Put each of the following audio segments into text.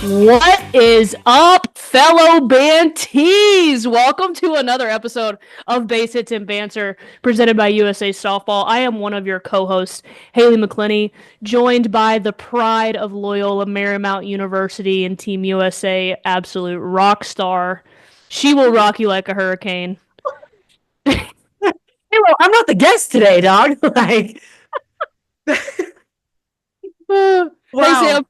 What is up, fellow Bantees? Welcome to another episode of Base Hits Banter, presented by USA Softball. I am one of your co-hosts, Haylie McCleney, joined by the pride of Loyola Marymount University and Team USA, absolute rock star. She will rock you like a hurricane. Hey, well, I'm not the guest today, dog. Wow. Hey, Sam.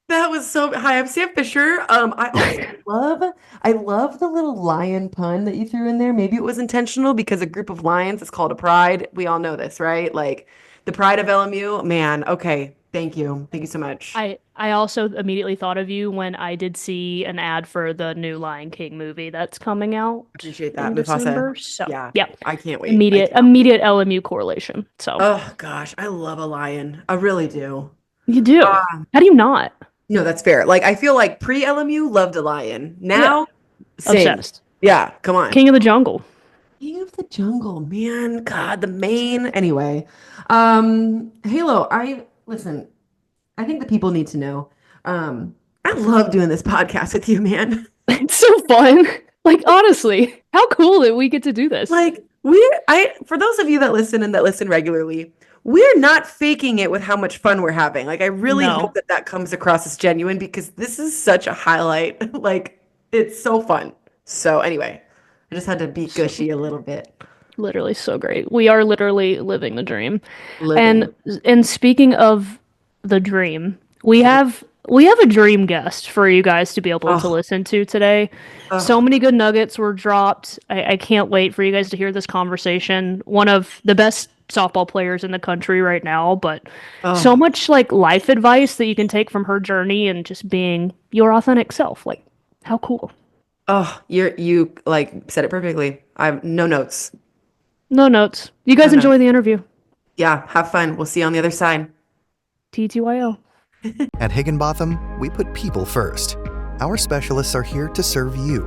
That was so. Hi, I'm Sam Fisher. I love the little lion pun that you threw in there. Maybe it was intentional because a group of lions is called a pride. We all know this, right? Like the pride of LMU. Man, okay. Thank you so much. I also immediately thought of you when I did see an ad for the new Lion King movie that's coming out. Appreciate that, in December. So yeah, I can't wait. Immediate LMU correlation. So oh gosh, I love a lion. I really do. You do. How do you not? No, that's fair. Like I feel like pre-LMU loved a lion. Now, same. Obsessed. Yeah, come on. King of the Jungle. King of the Jungle, man. God, the mane. Anyway, Halo, listen, I think the people need to know. I love doing this podcast with you, man. It's so fun. Like, honestly, how cool that we get to do this. Like, for those of you that listen and that listen regularly, we're not faking it with how much fun we're having. Like, I really hope that comes across as genuine because this is such a highlight. Like, it's so fun. So anyway, I just had to be gushy a little bit. Literally so great. We are literally living the dream. And speaking of the dream, we have a dream guest for you guys to be able to listen to today. So many good nuggets were dropped. I can't wait for you guys to hear this conversation. One of the best softball players in the country right now, but so much like life advice that you can take from her journey and just being your authentic self. Like, how cool. Oh, you like said it perfectly. I have no notes. No notes. You guys enjoy the interview. Yeah, have fun. We'll see you on the other side. TTYO. At Higginbotham, we put people first. Our specialists are here to serve you,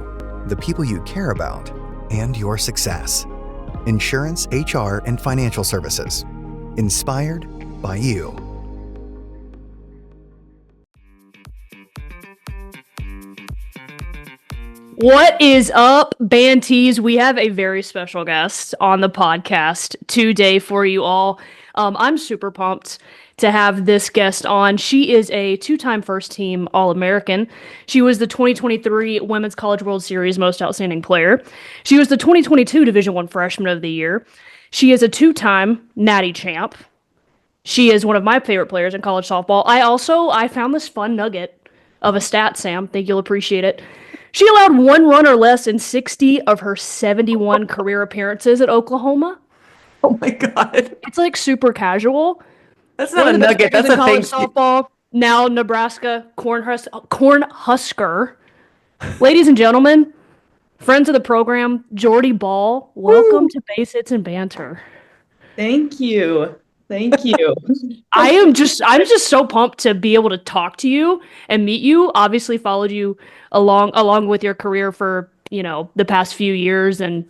the people you care about, and your success. Insurance, HR, and financial services. Inspired by you. What is up, Bantees? We have a very special guest on the podcast today for you all. I'm super pumped to have this guest on. She is a two-time first-team All-American. She was the 2023 Women's College World Series Most Outstanding Player. She was the 2022 Division I Freshman of the Year. She is a two-time Natty champ. She is one of my favorite players in college softball. I found this fun nugget of a stat, Sam. Think you'll appreciate it. She allowed one run or less in 60 of her 71 career appearances at Oklahoma. Oh my God. It's like super casual. That's not a nugget. That's a thing. Softball. Now Nebraska Cornhusker. Ladies and gentlemen, friends of the program, Jordy Bahl. Welcome to Base Hits and Banter. Thank you. I'm just so pumped to be able to talk to you and meet you. Obviously followed you along with your career for, the past few years and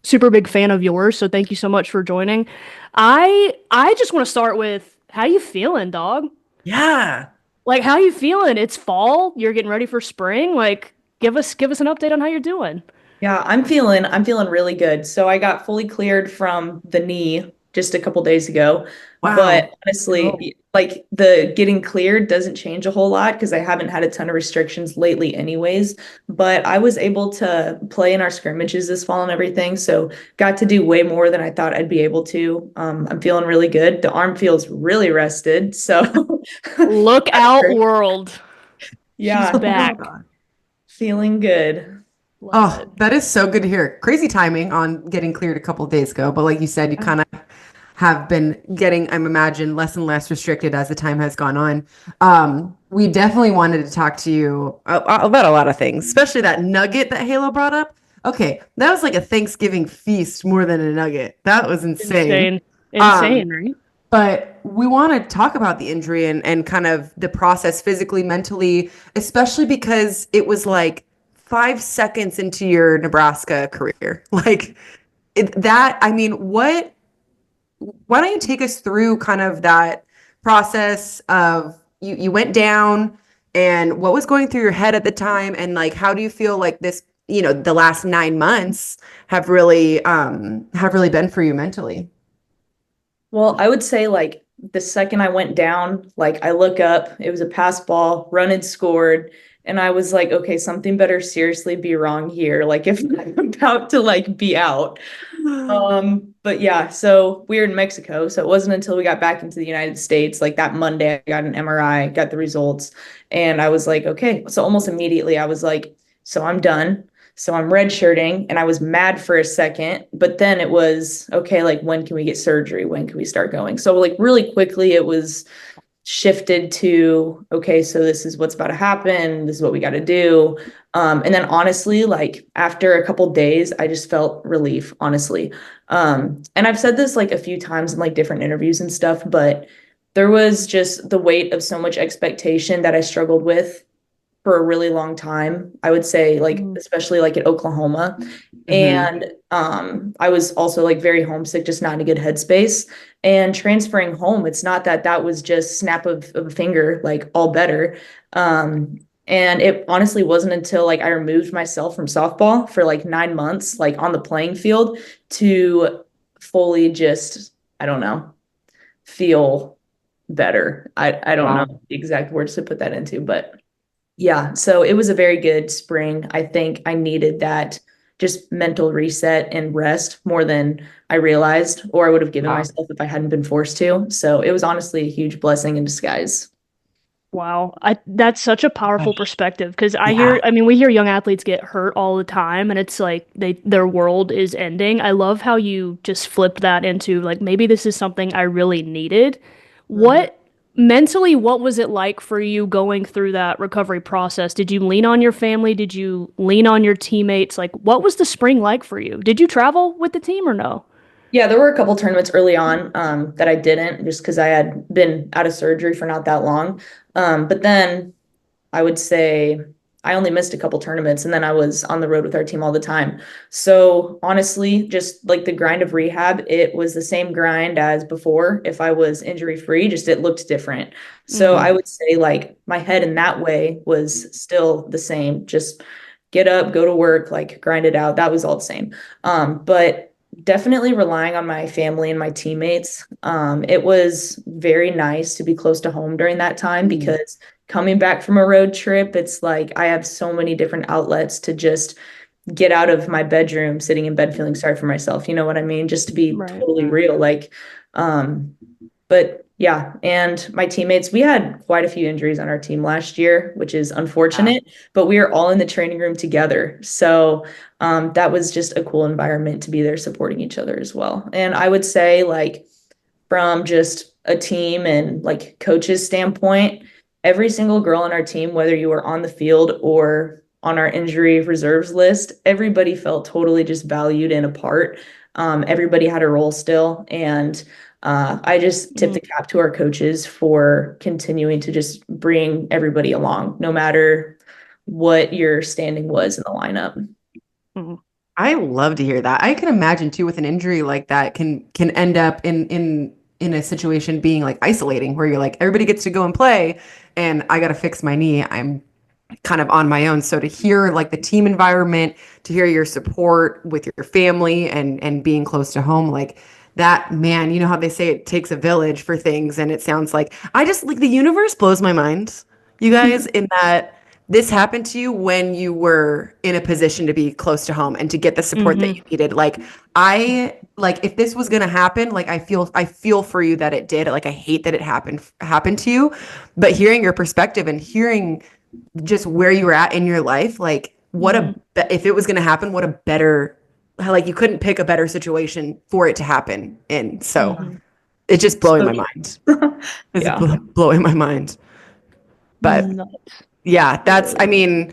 super big fan of yours. So thank you so much for joining. I just want to start with, how you feeling, dog? Yeah. Like, how you feeling? It's fall. You're getting ready for spring. Like, give us an update on how you're doing. Yeah, I'm feeling really good. So I got fully cleared from the knee just a couple days ago. Wow. But honestly, like the getting cleared doesn't change a whole lot because I haven't had a ton of restrictions lately anyways. But I was able to play in our scrimmages this fall and everything. So got to do way more than I thought I'd be able to. I'm feeling really good. The arm feels really rested. So look out, world. Yeah. She's back. Feeling good. Love it. That is so good to hear. Crazy timing on getting cleared a couple of days ago. But like you said, you kind of have been getting, I'm imagine, less and less restricted as the time has gone on. We definitely wanted to talk to you about a lot of things, especially that nugget that Halo brought up. Okay, that was like a Thanksgiving feast more than a nugget. That was insane. Insane, right? But we want to talk about the injury and kind of the process physically, mentally, especially because it was like 5 seconds into your Nebraska career. Like what why don't you take us through kind of that process of you went down and what was going through your head at the time, and like how do you feel like this, the last 9 months have really been for you mentally? Well, I would say like the second I went down, like I look up, it was a pass ball, run and scored. And I was like, okay, something better seriously be wrong here. Like if I'm about to like be out. But yeah, so we were in Mexico. So it wasn't until we got back into the United States, like that Monday, I got an MRI, got the results. And I was like, okay. So almost immediately I was like, so I'm done. So I'm redshirting, and I was mad for a second, but then it was okay, like when can we get surgery? When can we start going? So like really quickly it was shifted to, okay, so this is what's about to happen. This is what we got to do. And then honestly, like after a couple days, I just felt relief, honestly. And I've said this like a few times in like different interviews and stuff, but there was just the weight of so much expectation that I struggled with for a really long time. I would say like, especially like at Oklahoma. And I was also like very homesick, just not in a good headspace. And transferring home, it's not that that was just snap of a finger, like all better. And it honestly wasn't until like I removed myself from softball for like 9 months, like on the playing field, to fully just, I don't know, feel better. I don't know the exact words to put that into, but yeah, so it was a very good spring. I think I needed that just mental reset and rest more than I realized, or I would have given myself if I hadn't been forced to. So it was honestly a huge blessing in disguise. Wow. That's such a powerful perspective, because we hear young athletes get hurt all the time, and it's like their world is ending. I love how you just flipped that into like, maybe this is something I really needed. What mentally, what was it like for you going through that recovery process? Did you lean on your family? Did you lean on your teammates? Like, what was the spring like for you? Did you travel with the team or no? Yeah, there were a couple tournaments early on that I didn't, just because I had been out of surgery for not that long. But then I would say I only missed a couple tournaments, and then I was on the road with our team all the time. So honestly, just like the grind of rehab, it was the same grind as before. If I was injury free, just it looked different. So I would say like my head in that way was still the same. Just get up, go to work, like grind it out. That was all the same. But definitely relying on my family and my teammates. It was very nice to be close to home during that time, because coming back from a road trip, it's like I have so many different outlets to just get out of my bedroom, sitting in bed feeling sorry for myself. You know what I mean? Just to be totally real. Like, but yeah, and my teammates, we had quite a few injuries on our team last year, which is unfortunate, but we are all in the training room together. So that was just a cool environment to be there supporting each other as well. And I would say like from just a team and like coaches standpoint, every single girl on our team, whether you were on the field or on our injury reserves list, everybody felt totally just valued and a part. Everybody had a role still. And I just tip the cap to our coaches for continuing to just bring everybody along, no matter what your standing was in the lineup. I love to hear that. I can imagine too, with an injury like that can end up in a situation being like isolating, where you're like, everybody gets to go and play and I got to fix my knee. I'm kind of on my own. So to hear like the team environment, to hear your support with your family and being close to home, like that, man, you know how they say it takes a village for things. And it sounds like I just like the universe blows my mind, you guys, in that this happened to you when you were in a position to be close to home and to get the support that you needed. Like if this was going to happen, like I feel for you that it did. Like I hate that it happened to you, but hearing your perspective and hearing just where you were at in your life, like if it was going to happen, what a better, like you couldn't pick a better situation for it to happen in. So it's just blowing my mind. It's blowing my mind. But yeah, that's, I mean,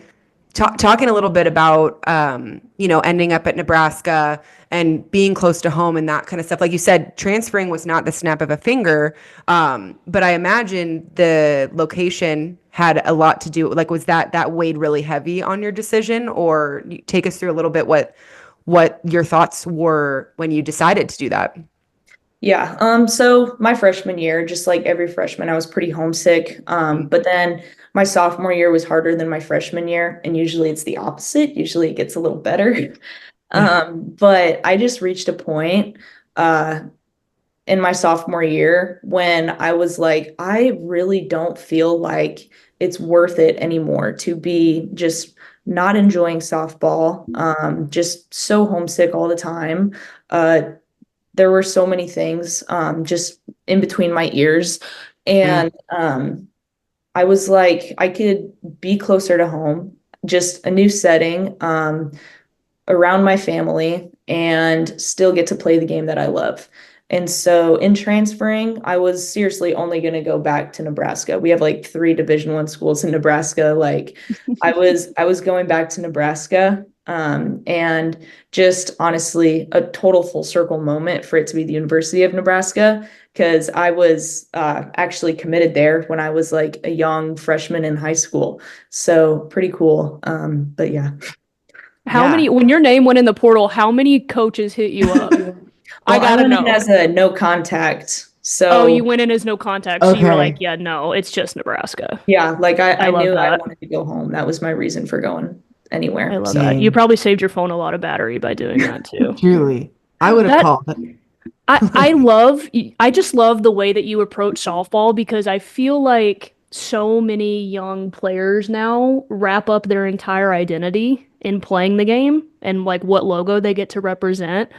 talking a little bit about, ending up at Nebraska and being close to home and that kind of stuff. Like you said, transferring was not the snap of a finger. But I imagine the location had a lot to do. Like, was that weighed really heavy on your decision? Or take us through a little bit what your thoughts were when you decided to do that? Yeah. So my freshman year, just like every freshman, I was pretty homesick. But then my sophomore year was harder than my freshman year, and usually it's the opposite. Usually it gets a little better. But I just reached a point uh in my sophomore year when I was like, I really don't feel like it's worth it anymore to be just not enjoying softball, just so homesick all the time. Uh, there were so many things just in between my ears. And I was like, I could be closer to home, just a new setting around my family and still get to play the game that I love. And so in transferring, I was seriously only going to go back to Nebraska. We have like 3 Division I schools in Nebraska. Like I was going back to Nebraska, and just honestly a total full circle moment for it to be the University of Nebraska, because I was actually committed there when I was like a young freshman in high school. So pretty cool. But yeah. How many, when your name went in the portal, how many coaches hit you up? I Well, I gotta went in know. as a no contact. Oh, you So went in as no contact, so you were like, yeah, no, it's just Nebraska. yeah, like I I love knew I that. wanted to go home. That was my reason for going I anywhere. love So that. You Dang. probably saved your phone a lot of battery by doing that too. Truly. I would have That called. I just love the way that you approach softball because I feel like so many young players now wrap up their entire identity in playing the game and like what logo they get to represent.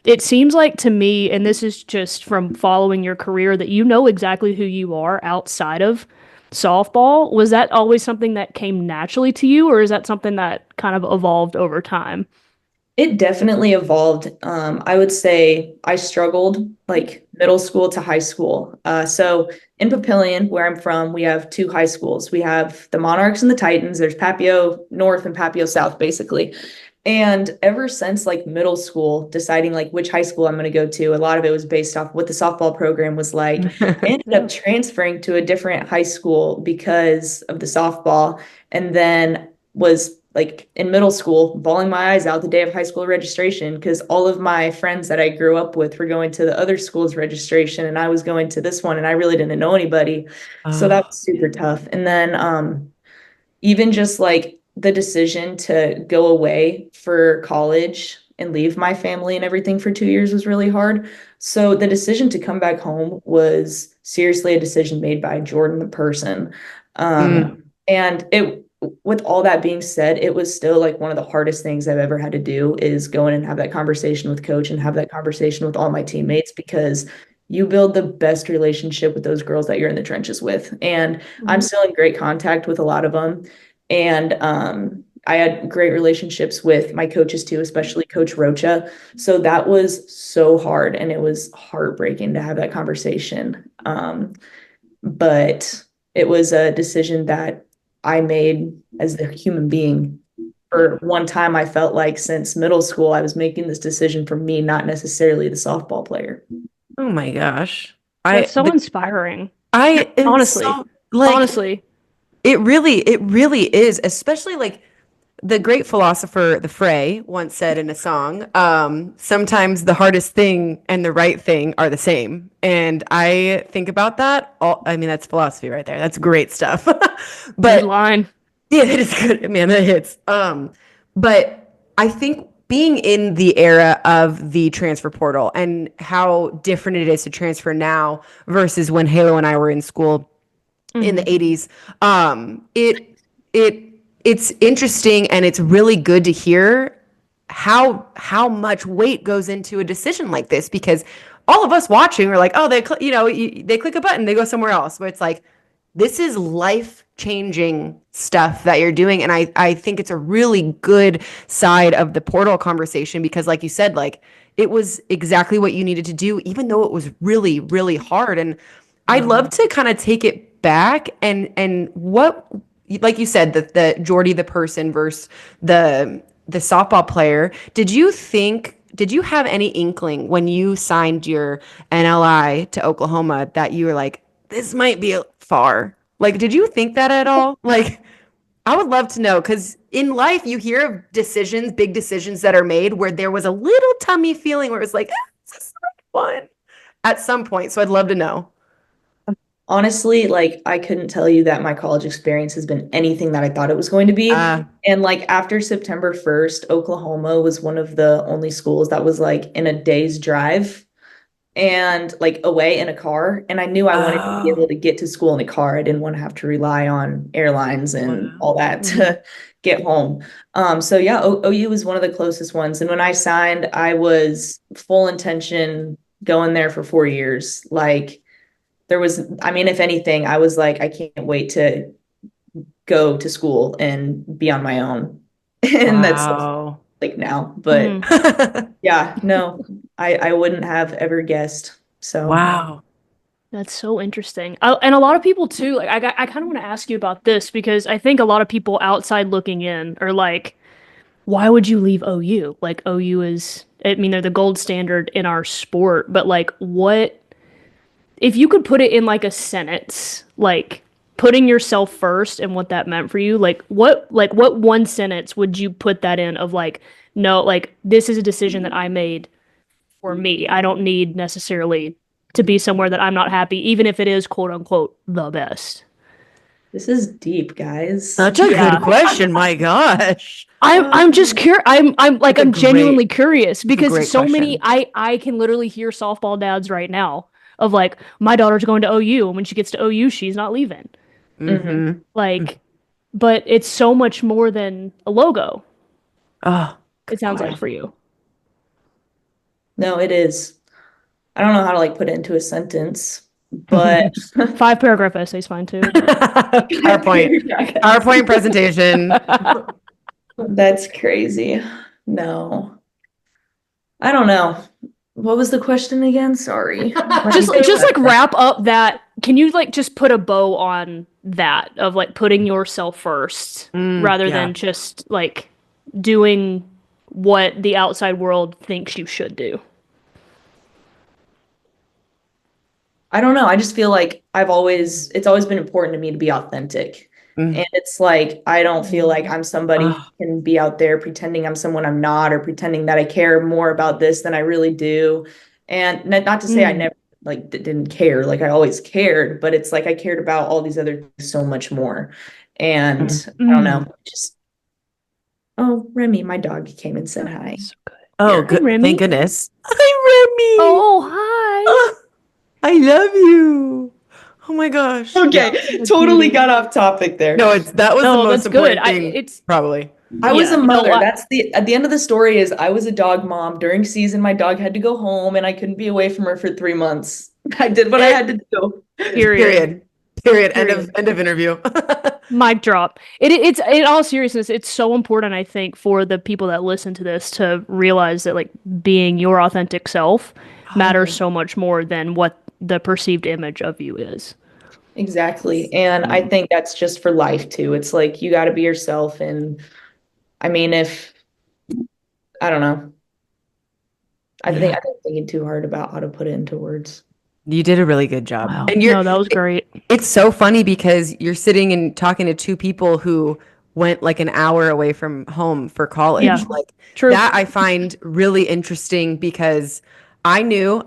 It seems like to me, and this is just from following your career, that you know exactly who you are outside of softball. Was that always something that came naturally to you, or is that something that kind of evolved over time? it definitely evolved. I would say I struggled like middle school to high school. So in Papillion, where I'm from, we have 2 high schools. We have the Monarchs and the Titans. There's Papio North and Papio South, basically. And ever since like middle school, deciding like which high school I'm going to go to, a lot of it was based off what the softball program was like. I ended up transferring to a different high school because of the softball, and then was like in middle school, bawling my eyes out the day of high school registration because all of my friends that I grew up with were going to the other school's registration and I was going to this one and I really didn't know anybody. So that was super tough. And then even just like the decision to go away for college and leave my family and everything for 2 years was really hard. So the decision to come back home was seriously a decision made by Jordan the person. And it, with all that being said, it was still like one of the hardest things I've ever had to do is go in and have that conversation with coach and have that conversation with all my teammates, because you build the best relationship with those girls that you're in the trenches with. And I'm still in great contact with a lot of them. And I had great relationships with my coaches too, especially Coach Rocha. So that was so hard and it was heartbreaking to have that conversation. But it was a decision that I made as the human being. For one time, I felt like since middle school, I was making this decision for me, not necessarily the softball player. Oh my gosh. That's so inspiring. I am Honestly. so like Honestly. it really is, especially like the great philosopher the Frey once said in a song, sometimes the hardest thing and the right thing are the same. And I think about that all, I mean, that's philosophy right there. That's great stuff. Good But line. yeah, it is good, man. That hits. But I think being in the era of the transfer portal and how different it is to transfer now versus when Halo and I were in school in the 80s, it's interesting and it's really good to hear how much weight goes into a decision like this, because all of us watching are like, oh, they click a button, they go somewhere else. But it's like, this is life changing stuff that you're doing. And I think it's a really good side of the portal conversation because, like you said, like it was exactly what you needed to do, even though it was really, really hard. And I'd love to kind of take it back and what, like you said, the Jordy the person versus the softball player. Did you have any inkling when you signed your NLI to Oklahoma that you were like, this might be far? Like, did you think that at all? Like, I would love to know, because in life you hear of decisions, big decisions that are made where there was a little tummy feeling where it's like, is this the right one? at some point. So I'd love to know. Honestly, like I couldn't tell you that my college experience has been anything that I thought it was going to be. And like after September 1st, Oklahoma was one of the only schools that was like in a day's drive and like away in a car. And I knew I wanted to be able to get to school in a car. I didn't want to have to rely on airlines and all that to get home. So yeah, OU was one of the closest ones. And when I signed, I was full intention going there for 4 years. Like there was, I mean, if anything, I was like, I can't wait to go to school and be on my own. And that's like now, but yeah, no, I wouldn't have ever guessed. So wow. That's so interesting. And a lot of people too, like I kind of want to ask you about this because I think a lot of people outside looking in are like, why would you leave OU? Like OU is, I mean, they're the gold standard in our sport, but like what, if you could put it in like a sentence, like putting yourself first and what that meant for you, like what one sentence would you put that in of like, no, like this is a decision that I made for me. I don't need necessarily to be somewhere that I'm not happy, even if it is quote unquote the best. this is deep, guys. Such a good question. My gosh. I'm just curious. I'm genuinely curious because so question. many I can literally hear softball dads right now of like, my daughter's going to OU, and when she gets to OU, she's not leaving. Like, but it's so much more than a logo. It sounds like for you. No, it is. I don't know how to like put it into a sentence, but 5-paragraph essays fine too. PowerPoint presentation. That's crazy. No. I don't know. What was the question again? Sorry. just like wrap up that. Can you like just put a bow on that of like putting yourself first rather than just like doing what the outside world thinks you should do? I don't know. I just feel like it's always been important to me to be authentic. And it's like, I don't feel like I'm somebody who can be out there pretending I'm someone I'm not, or pretending that I care more about this than I really do. And not to say I never like didn't care, like I always cared, but it's like I cared about all these other things so much more. And I don't know, just, oh, Remy, my dog came and said hi. So good. Oh, good. Remy. Thank goodness. Hi, Remy. Oh, hi. I love you. Oh my gosh. Okay, totally got off topic there. No, that was the most important thing. It's probably. I was a mother. That's at the end of the story is I was a dog mom. During season, my dog had to go home and I couldn't be away from her for 3 months. I did what I had to do. Period. End of interview. Mic drop. It's in all seriousness, it's so important, I think, for the people that listen to this to realize that like being your authentic self matters so much more than what the perceived image of you is. Exactly. And I think that's just for life too. It's like you got to be yourself. And I mean, I don't know. I think I'm thinking too hard about how to put it into words. You did a really good job. Wow. And no, that was great. It's so funny because you're sitting and talking to two people who went like an hour away from home for college. Yeah, like true. That I find really interesting because I knew,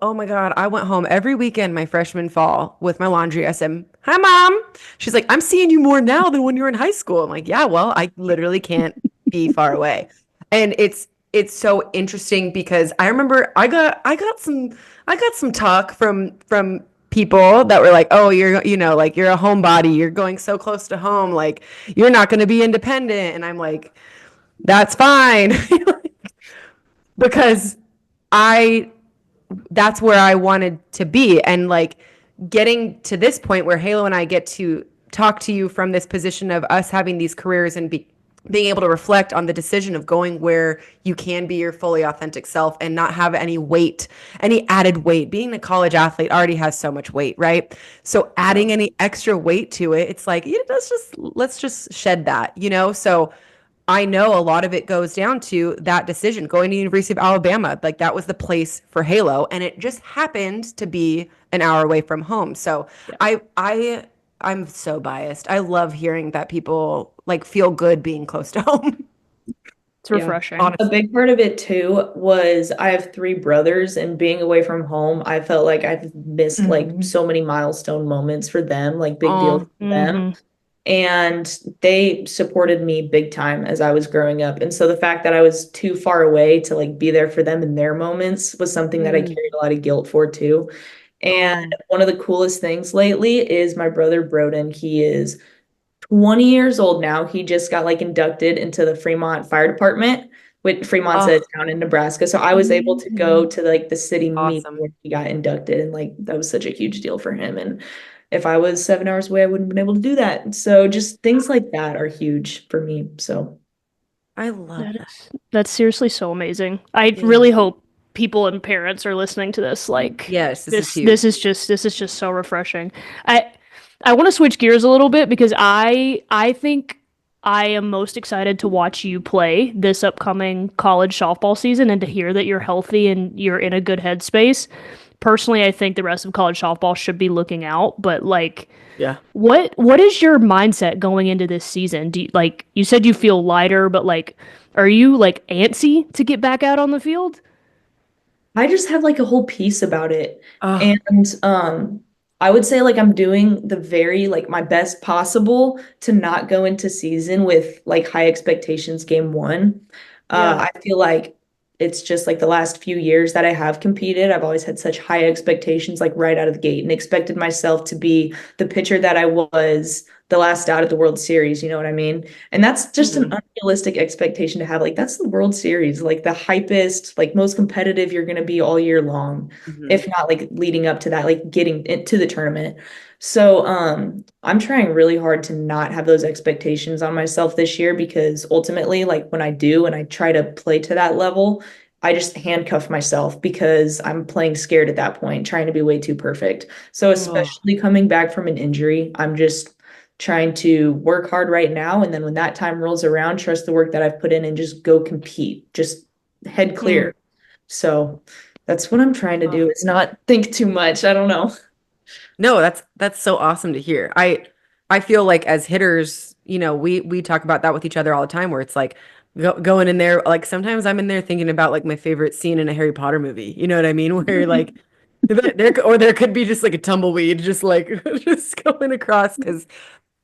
oh my God, I went home every weekend my freshman fall with my laundry. I said, hi, Mom. She's like, I'm seeing you more now than when you were in high school. I'm like, yeah, well, I literally can't be far away. And it's so interesting because I remember I got some talk from people that were like, oh, you're like you're a homebody, you're going so close to home, like you're not going to be independent. And I'm like, that's fine. Because that's where I wanted to be. And like getting to this point where Halo and I get to talk to you from this position of us having these careers and being able to reflect on the decision of going where you can be your fully authentic self and not have any weight, any added weight. Being a college athlete already has so much weight, right? So adding any extra weight to it, it's like, let's just shed that, So I know a lot of it goes down to that decision, going to University of Alabama. Like that was the place for Halo, and it just happened to be an hour away from home. So yeah. I'm so biased. I love hearing that people like feel good being close to home. It's refreshing. A big part of it too was I have 3 brothers, and being away from home, I felt like I've missed like so many milestone moments for them, like big deals for them. And they supported me big time as I was growing up. And so the fact that I was too far away to like be there for them in their moments was something that I carried a lot of guilt for too. And one of the coolest things lately is my brother Broden. He is 20 years old now. He just got like inducted into the Fremont Fire Department. Fremont's a town in Nebraska. So I was able to go to like the city meeting where he got inducted, and like that was such a huge deal for him. And if I was 7 hours away, I wouldn't have been able to do that. So just things like that are huge for me. So I love that. That's seriously so amazing. I really hope people and parents are listening to this. Like, yes, this is just so refreshing. I want to switch gears a little bit because I think I am most excited to watch you play this upcoming college softball season and to hear that you're healthy and you're in a good headspace. Personally, I think the rest of college softball should be looking out, but like, what is your mindset going into this season? Do you, like you said, you feel lighter, but like, are you like antsy to get back out on the field? I just have like a whole piece about it. And I would say like I'm doing the very like my best possible to not go into season with like high expectations game one. I feel like it's just like the last few years that I have competed, I've always had such high expectations like right out of the gate and expected myself to be the pitcher that I was the last out at the World Series, you know what I mean? And that's just an unrealistic expectation to have. Like that's the World Series, like the hypest, like most competitive you're going to be all year long, if not like leading up to that, like getting into the tournament. So I'm trying really hard to not have those expectations on myself this year, because ultimately, like when I do and I try to play to that level, I just handcuff myself because I'm playing scared at that point, trying to be way too perfect. So especially coming back from an injury, I'm just trying to work hard right now. And then when that time rolls around, trust the work that I've put in and just go compete, just head clear. So that's what I'm trying to do, is not think too much. I don't know. No, that's so awesome to hear. I feel like as hitters, you know, we talk about that with each other all the time, where it's like going in there, like sometimes I'm in there thinking about like my favorite scene in a Harry Potter movie. You know what I mean? Where like there could be just like a tumbleweed just like just going across, because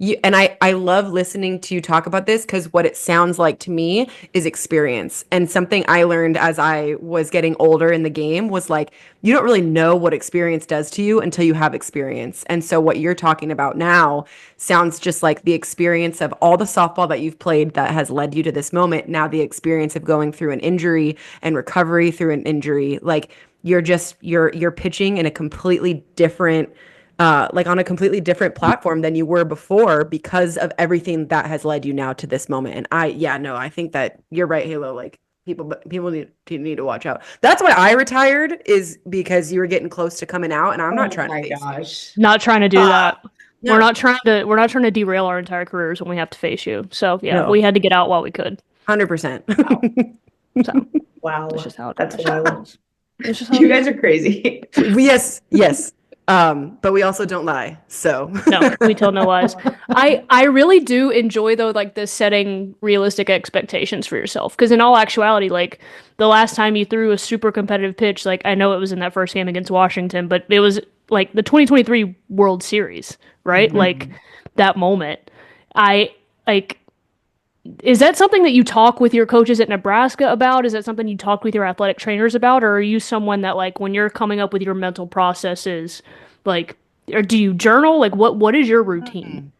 I love listening to you talk about this, because what it sounds like to me is experience. And something I learned as I was getting older in the game was like, you don't really know what experience does to you until you have experience. And so what you're talking about now sounds just like the experience of all the softball that you've played that has led you to this moment. Now the experience of going through an injury and recovery through an injury, like you're pitching in a completely different like on a completely different platform than you were before, because of everything that has led you now to this moment. And I think that you're right, Halo. Like people need to watch out. That's why I retired, is because you were getting close to coming out, and I'm not trying to face you. Not trying to do that. No. We're not trying to derail our entire careers when we have to face you. So we had to get out while we could. 100%. So wow, that's just how it that's wild. It's just how You guys are crazy. Yes. But we also don't lie. So no, we tell no lies. I really do enjoy though, like the setting realistic expectations for yourself. Because in all actuality, like the last time you threw a super competitive pitch, like I know it was in that first game against Washington, but it was like the 2023 World Series, right? Like that moment. Is that something that you talk with your coaches at Nebraska about? Is that something you talk with your athletic trainers about? Or are you someone that like when you're coming up with your mental processes, like, or do you journal? Like what is your routine?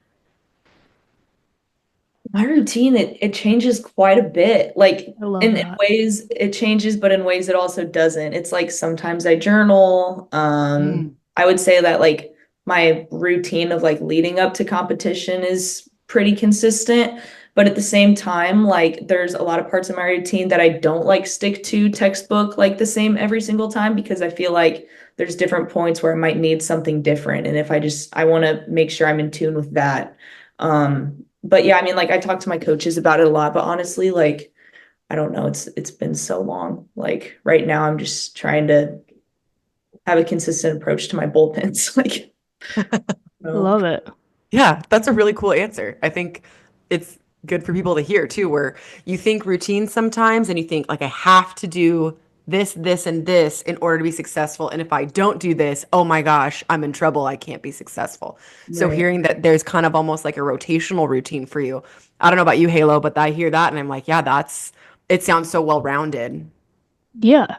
My routine, it changes quite a bit. Like in that. ways it changes, but in ways it also doesn't. It's like sometimes I journal. I would say that like my routine of like leading up to competition is pretty consistent. But at the same time, like there's a lot of parts of my routine that I don't like stick to textbook like the same every single time, because I feel like there's different points where I might need something different. And if I want to make sure I'm in tune with that. But yeah, I mean, like I talk to my coaches about it a lot, but honestly, like, I don't know, it's been so long. Like right now I'm just trying to have a consistent approach to my bullpens. Like, Love it. Yeah, that's a really cool answer. I think good for people to hear too, where you think routine sometimes and you think like I have to do this, this, and this in order to be successful. And if I don't do this, oh my gosh, I'm in trouble. I can't be successful. So Right. hearing that there's kind of almost like a rotational routine for you. I don't know about you, Halo, but I hear that and I'm like, yeah, it sounds so well-rounded. Yeah.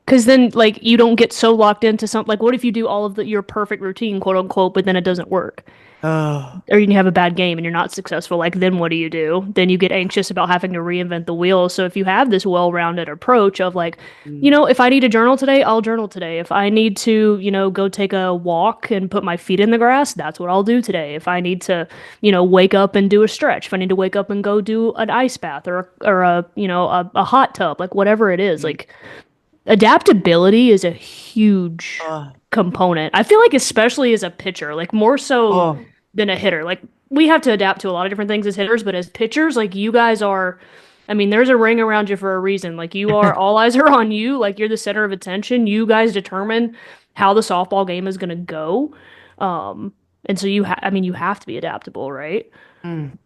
Because then, like, you don't get so locked into something. Like, what if you do all of your perfect routine, quote unquote, but then it doesn't work? Oh, Or you have a bad game and you're not successful. Like, then what do you do? Then you get anxious about having to reinvent the wheel. So if you have this well-rounded approach of like, if I need to journal today, I'll journal today. If I need to, go take a walk and put my feet in the grass, that's what I'll do today. If I need to, wake up and do a stretch, if I need to wake up and go do an ice bath or a hot tub, like whatever it is, like adaptability is a huge component. I feel like especially as a pitcher, like more so than a hitter. Like we have to adapt to a lot of different things as hitters, but as pitchers, like you guys are, I mean, there's a ring around you for a reason. Like you are, all eyes are on you. Like you're the center of attention. You guys determine how the softball game is going to go. And so you have to be adaptable, right? Mm.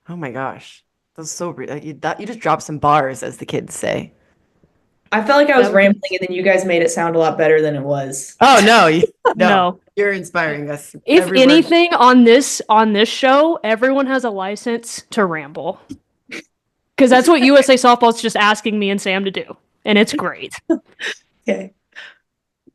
Oh my gosh. That's so you just dropped some bars, as the kids say. I felt like I was rambling, and then you guys made it sound a lot better than it was. Oh no, No. You're inspiring us. If anything on this show, everyone has a license to ramble. Because that's what USA Softball's just asking me and Sam to do. And it's great. Okay.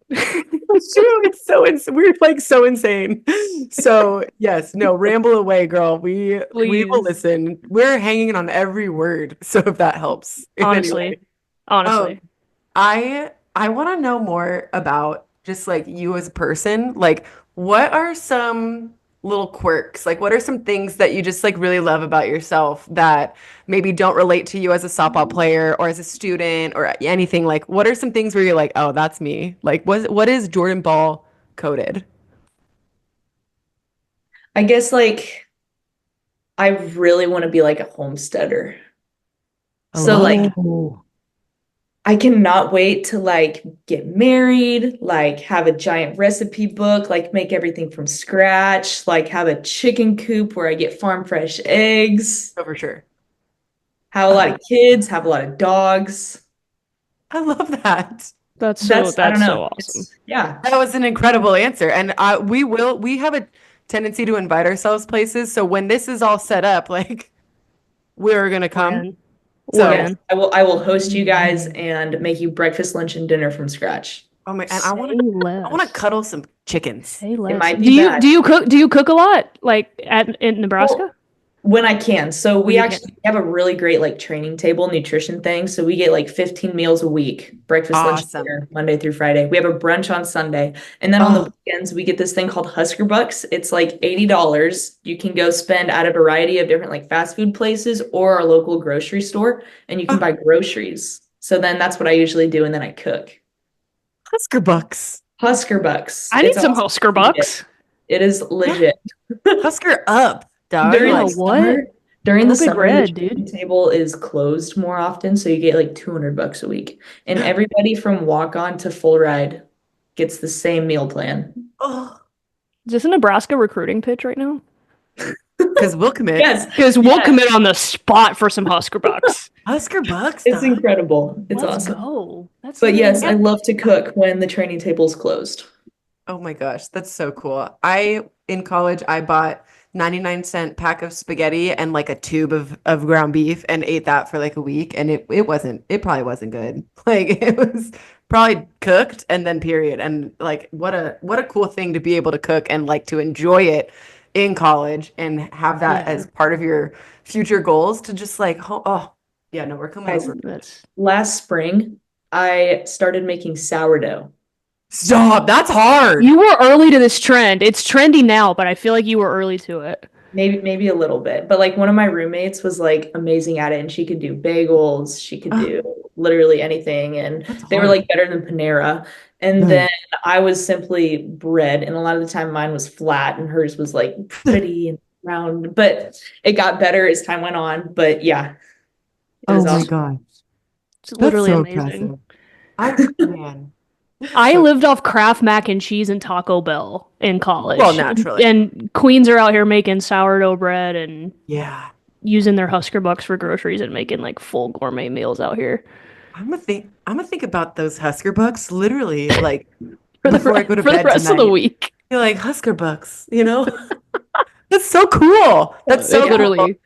It's true. We're like so insane. So yes, no, ramble away, girl. We will listen. We're hanging on every word. So if that helps. Honestly. I want to know more about just like you as a person. Like, what are some little quirks? Like, what are some things that you just like really love about yourself that maybe don't relate to you as a softball player or as a student or anything? Like, what are some things where you're like, oh, that's me? Like, what is Jordan Bahl coded? I guess like I really want to be like a homesteader. So like I cannot wait to like get married, like have a giant recipe book, like make everything from scratch, like have a chicken coop where I get farm fresh eggs. Oh, for sure. Have a lot of kids, have a lot of dogs. I love that. That's so awesome. Yeah. That was an incredible answer. And we have a tendency to invite ourselves places. So when this is all set up, like we're gonna come. So yes, I will host you guys and make you breakfast, lunch, and dinner from scratch. Oh my! And I want to cuddle some chickens. It might be do you cook a lot like in Nebraska? Well, when I can. So we actually have a really great like training table nutrition thing. So we get like 15 meals a week, breakfast, lunch, dinner, Monday through Friday. We have a brunch on Sunday. And then on the weekends, we get this thing called Husker Bucks. It's like $80. You can go spend at a variety of different like fast food places or our local grocery store, and you can buy groceries. So then that's what I usually do. And then I cook. Husker Bucks. Husker Bucks. I need some Husker Bucks. It is legit. Husker up. During the summer, the dude. table is closed more often, so you get like $200 a week, and everybody from walk on to full ride gets the same meal plan. Oh, is this a Nebraska recruiting pitch right now? Because we'll commit. Yes, because we'll commit on the spot for some Husker Bucks. Husker Bucks. It's incredible. It's awesome. Go. That's but yes, I love to cook when the training table's closed. Oh my gosh, that's so cool. In college, I bought 99-cent pack of spaghetti and like a tube of ground beef and ate that for like a week, and it probably wasn't good. Like it was probably cooked and then period. And like what a cool thing to be able to cook and like to enjoy it in college and have that as part of your future goals to just like we're coming over this. Last spring I started making sourdough. Stop. That's hard. You were early to this trend. It's trendy now, but I feel like you were early to it. Maybe a little bit. But like one of my roommates was like amazing at it, and she could do bagels. She could do literally anything. And they were like better than Panera. And then I was simply bread. And a lot of the time mine was flat and hers was like pretty and round. But it got better as time went on. But yeah. Oh my God. It's literally amazing. Man. I lived off Kraft mac and cheese and Taco Bell in college. Well, naturally. And queens are out here making sourdough bread and using their Husker bucks for groceries and making like full gourmet meals out here I'm gonna think about those Husker bucks literally like for before I go to for the bed rest of the tonight. week. You're like Husker bucks, you know? That's so cool. That's It so cool. literally,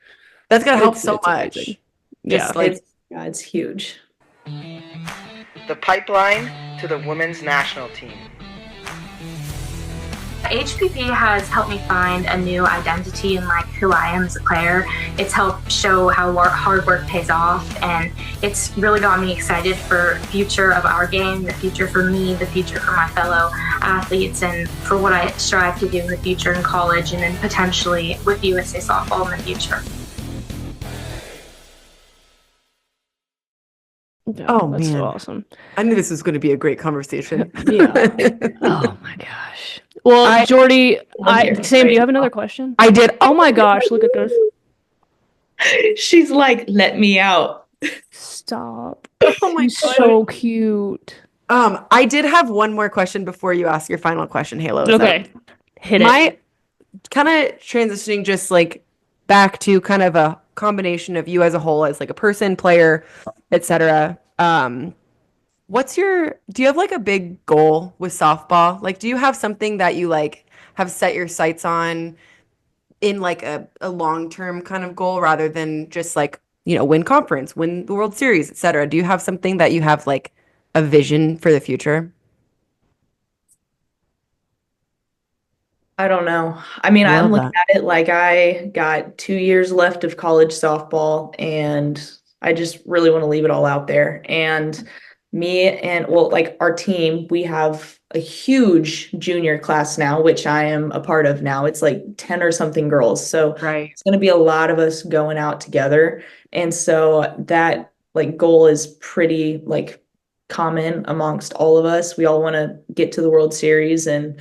That's gonna help so it's amazing. much. Yeah. Just like It's huge. The pipeline to the women's national team. HPP has helped me find a new identity in like who I am as a player. It's helped show how hard work pays off, and it's really got me excited for the future of our game, the future for me, the future for my fellow athletes, and for what I strive to do in the future in college and then potentially with USA softball in the future. Yeah, oh that's man, so awesome. I knew this was going to be a great conversation. Yeah. Oh my gosh. Well, Jordy, Sam, do you have another question? I did. Oh my gosh, look at this. She's like, let me out. Stop. Oh my He's God. so cute. I did have one more question before you ask your final question, Halo. Okay. Hit it. My kind of transitioning just like back to kind of a combination of you as a whole as like a person, player, etc. Do you have like a big goal with softball? Like, do you have something that you like have set your sights on in like a long-term kind of goal rather than just like, win conference, win the World Series, etc.? Do you have something that you have like a vision for the future? I don't know. I mean, I'm Love looking that. at it like I got 2 years left of college softball, and I just really want to leave it all out there. And like our team, we have a huge junior class now, which I am a part of now. It's like 10 or something girls. So Right. it's going to be a lot of us going out together. And so that like goal is pretty like common amongst all of us. We all want to get to the World Series and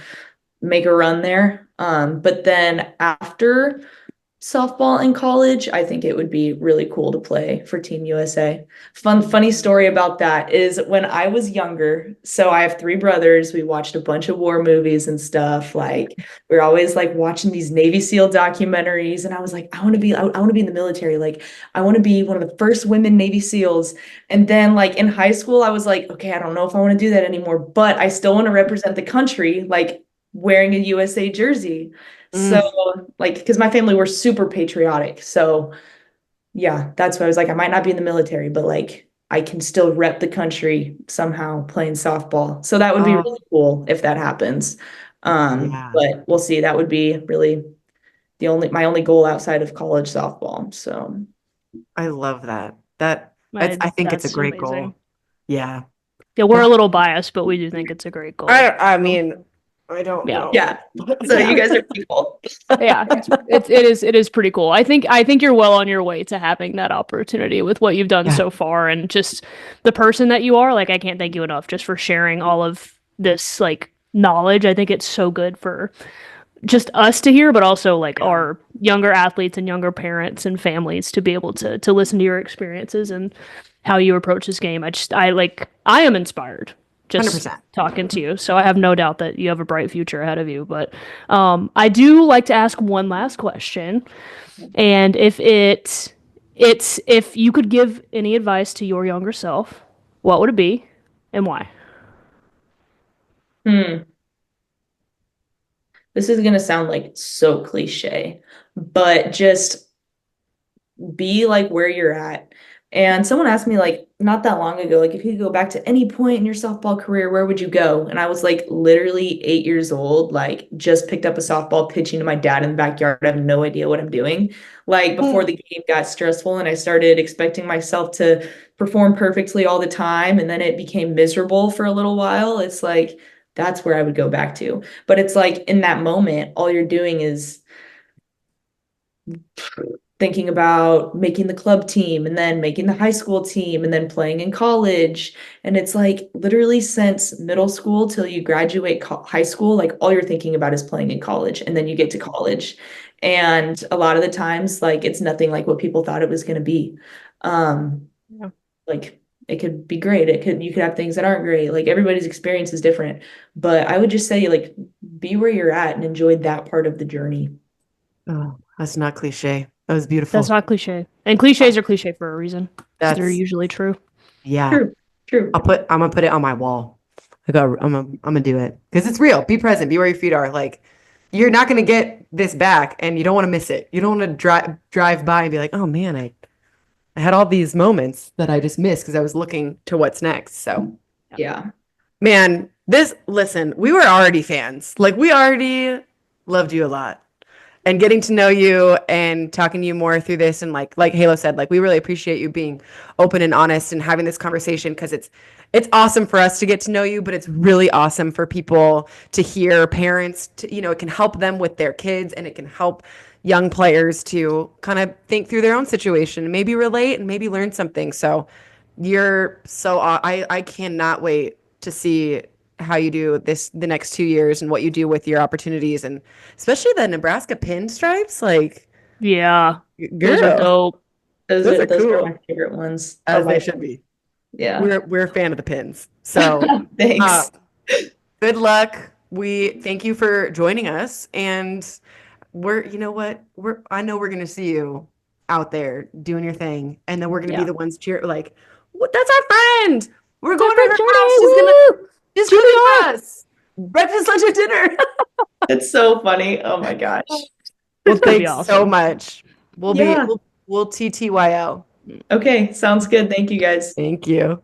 make a run there. But then after softball in college, I think it would be really cool to play for Team USA. Funny story about that is when I was younger, so I have 3 brothers, we watched a bunch of war movies and stuff. Like we were always like watching these Navy SEAL documentaries, and I was like, I want to be in the military. Like I want to be one of the first women Navy SEALs. And then like in high school, I was like, okay, I don't know if I want to do that anymore, but I still want to represent the country, like wearing a USA jersey. So like, because my family were super patriotic. So yeah, that's why I was like, I might not be in the military, but like I can still rep the country somehow playing softball. So that would be really cool if that happens. Yeah. But we'll see. That would be really my only goal outside of college softball. So I love that. I think it's a That's great amazing. goal. Yeah. Yeah, we're a little biased, but we do think it's a great goal. I mean, I don't Yeah. know. yeah. So you guys are people. Yeah, it is pretty cool. I think you're well on your way to having that opportunity with what you've done Yeah. so far and just the person that you are. Like I can't thank you enough just for sharing all of this like knowledge. I think it's so good for just us to hear, but also like our younger athletes and younger parents and families to be able to listen to your experiences and how you approach this game. I am inspired just 100%. talking to you. So I have no doubt that you have a bright future ahead of you. But I do like to ask one last question. And if you could give any advice to your younger self, what would it be and why? This is gonna sound like so cliche, but just be like where you're at. And someone asked me like not that long ago, like if you could go back to any point in your softball career, where would you go? And I was like literally 8 years old, like just picked up a softball pitching to my dad in the backyard. I have no idea what I'm doing. Like before the game got stressful and I started expecting myself to perform perfectly all the time. And then it became miserable for a little while. It's like, that's where I would go back to. But it's like in that moment, all you're doing is thinking about making the club team and then making the high school team and then playing in college. And it's like literally since middle school till you graduate high school, like all you're thinking about is playing in college. And then you get to college. And a lot of the times, like it's nothing like what people thought it was going to be. Like it could be great. You could have things that aren't great. Like everybody's experience is different. But I would just say like be where you're at and enjoy that part of the journey. Oh, that's not cliche. That was beautiful. That's not cliche. And cliches are cliche for a reason. They're That's usually true. yeah. True. I'm gonna put it on my wall. I'm gonna do it because it's real. Be present. Be where your feet are. Like you're not gonna get this back, and you don't want to miss it. You don't want to drive by and be like, oh man, I had all these moments that I just missed because I was looking to what's next. So Yeah. man, listen, we were already fans. Like we already loved you a lot. And getting to know you and talking to you more through this, and like Halo said, like we really appreciate you being open and honest and having this conversation because it's awesome for us to get to know you, but it's really awesome for people to hear, parents to, it can help them with their kids, and it can help young players to kind of think through their own situation and maybe relate and maybe learn something. So I cannot wait to see how you do the next 2 years and what you do with your opportunities, and especially the Nebraska pinstripes. Like, yeah, girl, those are dope. Those are are cool. my favorite ones. As they should be. Yeah. We're a fan of the pins. So Thanks. Good luck. We thank you for joining us, and I know we're gonna see you out there doing your thing, and then we're gonna be the ones cheer like, what? That's our friend. We're going to her house. She's gonna with us. Breakfast, lunch, and dinner. It's so funny. Oh my gosh. Well, thanks awesome. so much. We'll TTYL. Okay, sounds good. Thank you guys. Thank you.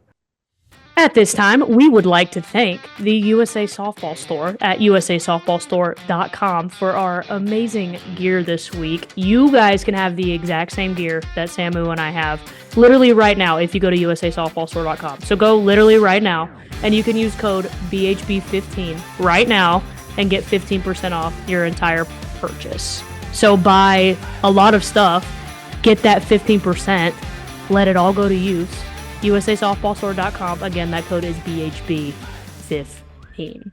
At this time, we would like to thank the USA Softball Store at usasoftballstore.com for our amazing gear this week. You guys can have the exact same gear that Samu and I have literally right now if you go to usasoftballstore.com. So go literally right now, and you can use code BHB15 right now and get 15% off your entire purchase. So buy a lot of stuff, get that 15%, let it all go to use. usasoftballstore.com. Again, that code is BHB15.